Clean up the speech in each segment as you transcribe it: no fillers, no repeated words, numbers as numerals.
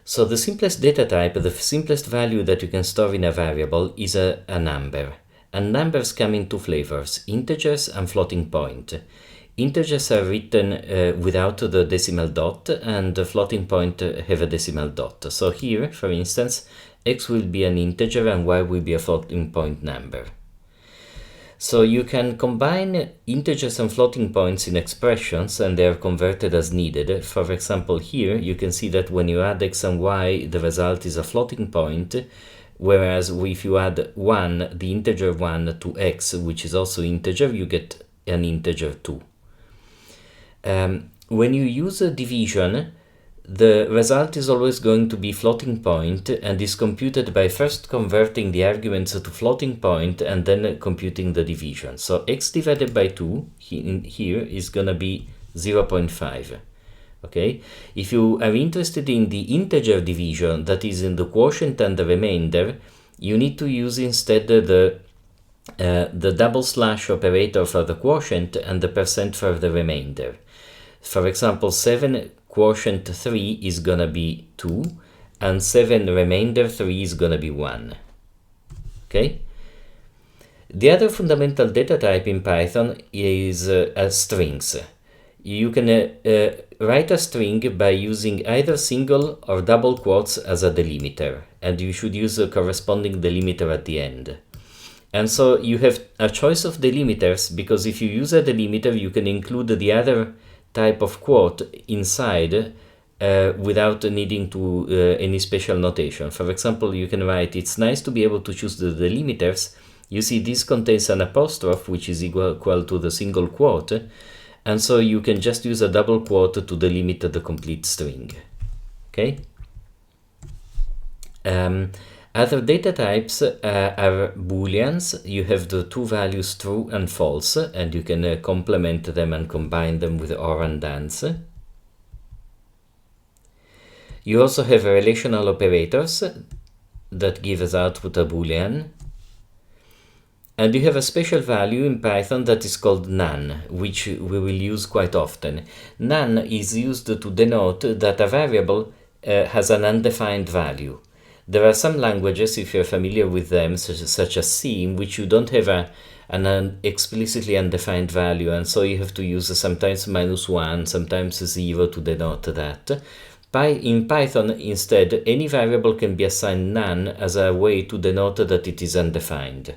So the simplest data type, the simplest value that you can store in a variable is a number. And numbers come in two flavors, integers and floating point. Integers are written without the decimal dot, and the floating point have a decimal dot. So here, for instance, x will be an integer and y will be a floating point number. So you can combine integers and floating points in expressions, and they are converted as needed. For example, here you can see that when you add x and y, the result is a floating point, whereas if you add 1, the integer 1, to x, which is also integer, you get an integer 2. When you use a division, the result is always going to be floating point and is computed by first converting the arguments to floating point and then computing the division. So x divided by 2 here is going to be 0.5. Okay, if you are interested in the integer division, that is in the quotient and the remainder, you need to use instead the double slash operator for the quotient and the percent for the remainder. For example, 7 quotient 3 is gonna be 2, and 7 remainder 3 is gonna be 1. Okay? The other fundamental data type in Python is strings. You can write a string by using either single or double quotes as a delimiter, and you should use a corresponding delimiter at the end. And so you have a choice of delimiters, because if you use a delimiter, you can include the other type of quote inside without needing to any special notation. For example, you can write, it's nice to be able to choose the delimiters. You see this contains an apostrophe, which is equal to the single quote, and so you can just use a double quote to delimit the complete string. Okay? Other data types are booleans. You have the two values true and false, and you can complement them and combine them with or and ands. You also have relational operators that give as output a boolean. And you have a special value in Python that is called none, which we will use quite often. None is used to denote that a variable has an undefined value. There are some languages, if you're familiar with them, such as C, in which you don't have an explicitly undefined value, and so you have to use sometimes -1, sometimes 0 to denote that. In Python, instead, any variable can be assigned none as a way to denote that it is undefined.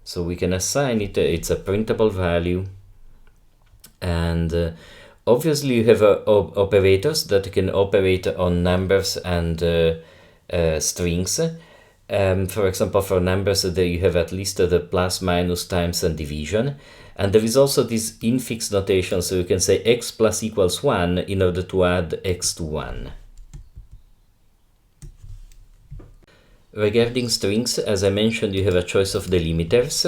So we can assign it, it's a printable value, and obviously you have operators that can operate on numbers and strings. For example, for numbers you have at least the plus, minus, times, and division. And there is also this infix notation, so you can say x plus equals 1 in order to add x to 1. Regarding strings, as I mentioned, you have a choice of delimiters.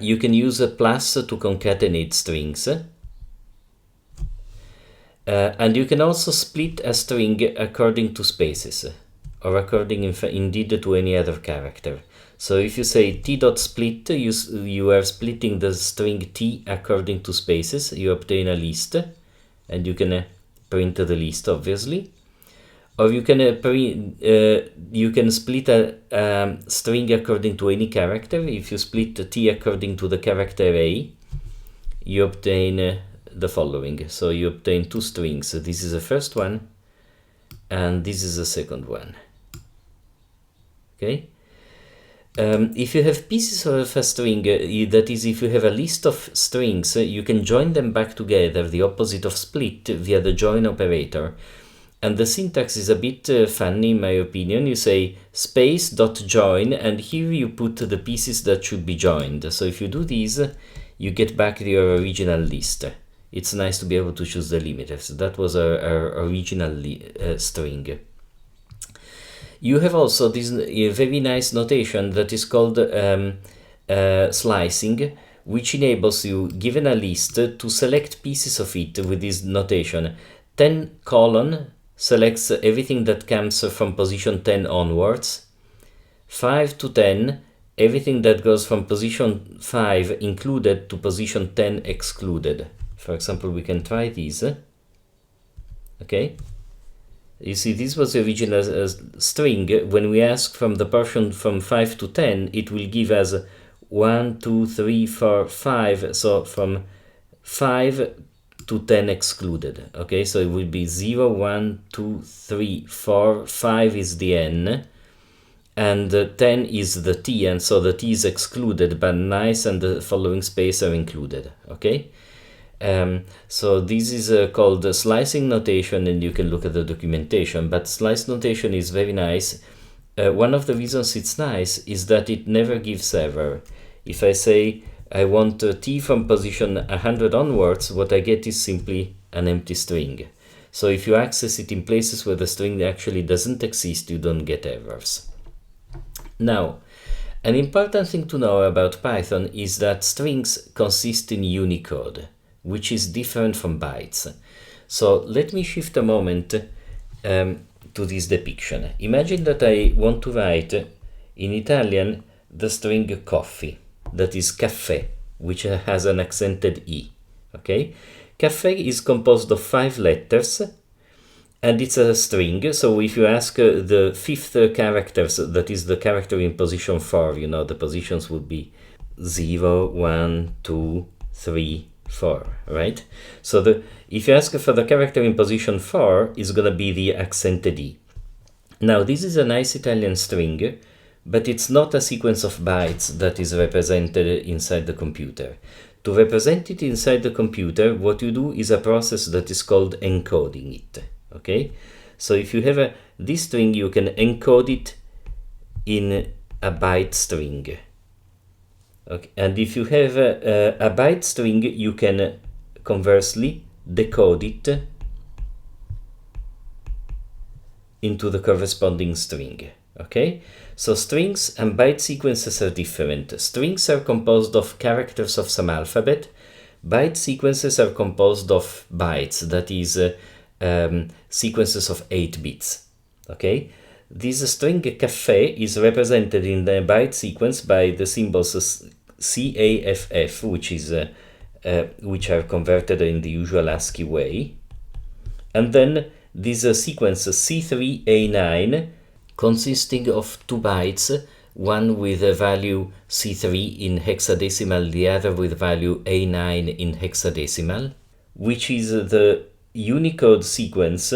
You can use a plus to concatenate strings. And you can also split a string according to spaces, or according indeed to any other character. So if you say t.split, you are splitting the string t according to spaces. You obtain a list, and you can print the list, obviously. Or you can split a string according to any character. If you split t according to the character a, you obtain the following. So you obtain two strings. This is the first one, and this is the second one. Okay? If you have pieces of a string, that is, if you have a list of strings, you can join them back together, the opposite of split, via the join operator. And the syntax is a bit funny, in my opinion. You say space.join, and here you put the pieces that should be joined. So if you do this, you get back your original list. It's nice to be able to choose the limiters. That was our original string. You have also this very nice notation that is called slicing, which enables you, given a list, to select pieces of it with this notation. 10 : selects everything that comes from position 10 onwards. 5 to 10, everything that goes from position 5 included to position 10 excluded. For example, we can try these. Okay. You see, this was the original string. When we ask from the portion from 5 to 10, it will give us 1, 2, 3, 4, 5. So from 5 to 10 excluded. Okay, so it will be 0, 1, 2, 3, 4, 5 is the n, and 10 is the t, and so the t is excluded, but nice and the following space are included. Okay, so this is called slicing notation, and you can look at the documentation, but slice notation is very nice. One of the reasons it's nice is that it never gives error. If I say I want t from position 100 onwards, what I get is simply an empty string. So if you access it in places where the string actually doesn't exist, you don't get errors. Now, an important thing to know about Python is that strings consist in Unicode, which is different from bytes. So let me shift a moment to this depiction. Imagine that I want to write in Italian the string coffee, that is caffè, which has an accented E. Okay? Caffè is composed of 5 letters, and it's a string. So if you ask the 5th characters, that is the character in position 4, you know, the positions would be 0, 1, 2, 3, 4, right? So if you ask for the character in position 4, it's going to be the accented E. Now, this is a nice Italian string, but it's not a sequence of bytes that is represented inside the computer. To represent it inside the computer, what you do is a process that is called encoding it. Okay? So if you have this string, you can encode it in a byte string. Okay? And if you have a byte string, you can conversely decode it into the corresponding string. Okay? So strings and byte sequences are different. Strings are composed of characters of some alphabet. Byte sequences are composed of bytes, that is, sequences of 8 bits. Okay? This string caffè is represented in the byte sequence by the symbols CAFF, which are converted in the usual ASCII way. And then this sequence C3A9, consisting of 2 bytes, one with a value C3 in hexadecimal, the other with value A9 in hexadecimal, which is the Unicode sequence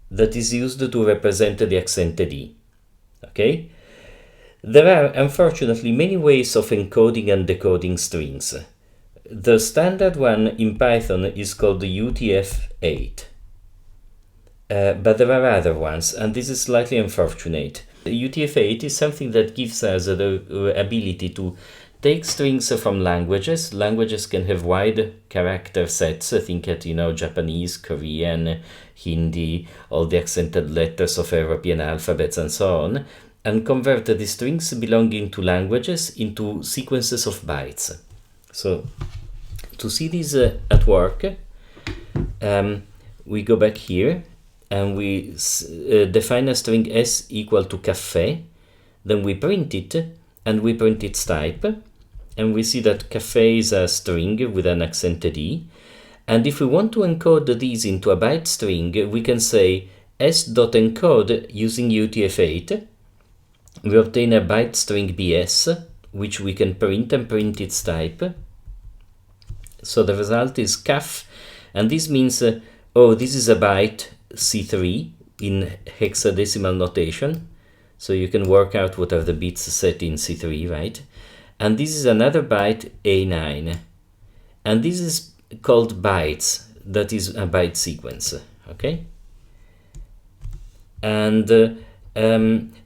that is used to represent the accented E. Okay? There are, unfortunately, many ways of encoding and decoding strings. The standard one in Python is called UTF-8. But there are other ones, and this is slightly unfortunate. UTF-8 is something that gives us the ability to take strings from languages. Languages can have wide character sets. Think at, Japanese, Korean, Hindi, all the accented letters of European alphabets and so on, and convert the strings belonging to languages into sequences of bytes. So, to see this at work, we go back here, and we define a string s equal to caffè, then we print it, and we print its type, and we see that caffè is a string with an accented E, and if we want to encode these into a byte string, we can say s.encode using UTF-8, we obtain a byte string bs, which we can print and print its type, so the result is caf, and this means, this is a byte C3 in hexadecimal notation, so you can work out what are the bits set in C3, right? And this is another byte A9, and this is called bytes, that is a byte sequence. Okay? And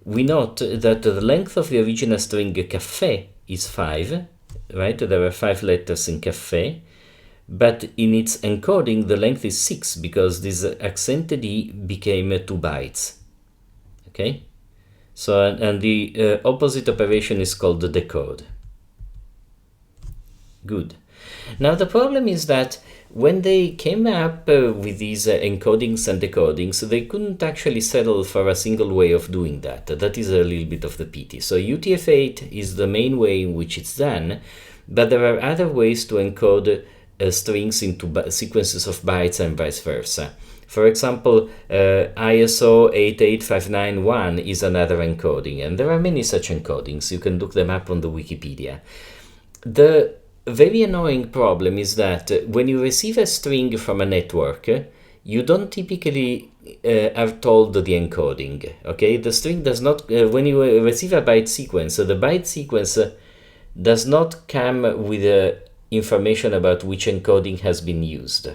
we note that the length of the original string caffè is 5, right? There are 5 letters in caffè, but in its encoding the length is 6 because this accented E became 2 bytes. Okay? So, and the opposite operation is called the decode. Good. Now the problem is that when they came up with these encodings and decodings, they couldn't actually settle for a single way of doing that. That is a little bit of the pity. So UTF-8 is the main way in which it's done, but there are other ways to encode strings into sequences of bytes and vice versa. For example, ISO 88591 is another encoding, and there are many such encodings. You can look them up on the Wikipedia. The very annoying problem is that when you receive a string from a network, you don't typically are told the encoding. Okay, the string does not. When you receive a byte sequence, the byte sequence does not come with information about which encoding has been used.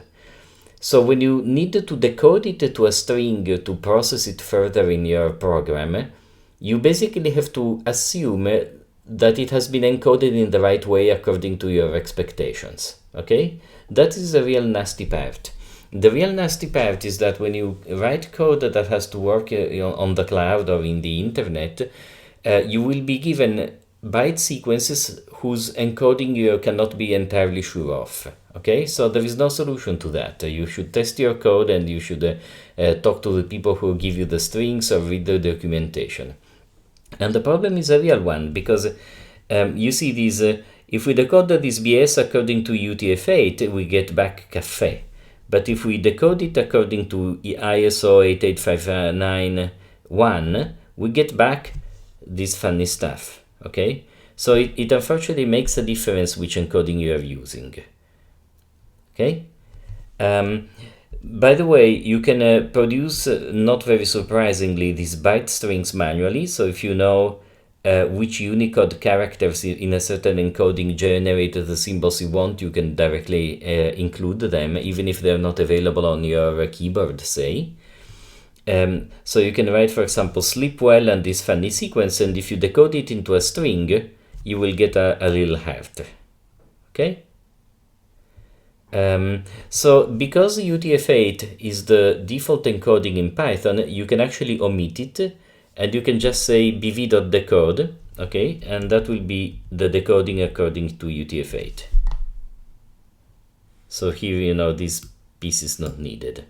So when you need to decode it to a string to process it further in your program, you basically have to assume that it has been encoded in the right way according to your expectations. Okay? That is the real nasty part. The real nasty part is that when you write code that has to work on the cloud or in the internet, you will be given byte sequences whose encoding you cannot be entirely sure of. Okay, so there is no solution to that. You should test your code, and you should talk to the people who give you the strings or read the documentation. And the problem is a real one, because you see these, if we decode this BS according to UTF-8, we get back café. But if we decode it according to ISO 88591, we get back this funny stuff. Okay, so it unfortunately makes a difference which encoding you are using. Okay. By the way, you can produce, not very surprisingly, these byte strings manually. So if you know which Unicode characters in a certain encoding generate the symbols you want, you can directly include them, even if they're not available on your keyboard, say. So you can write, for example, sleep well and this funny sequence, and if you decode it into a string, you will get a little heart. Okay? So because UTF-8 is the default encoding in Python, you can actually omit it, and you can just say bv.decode, okay, and that will be the decoding according to UTF-8. So here, this piece is not needed.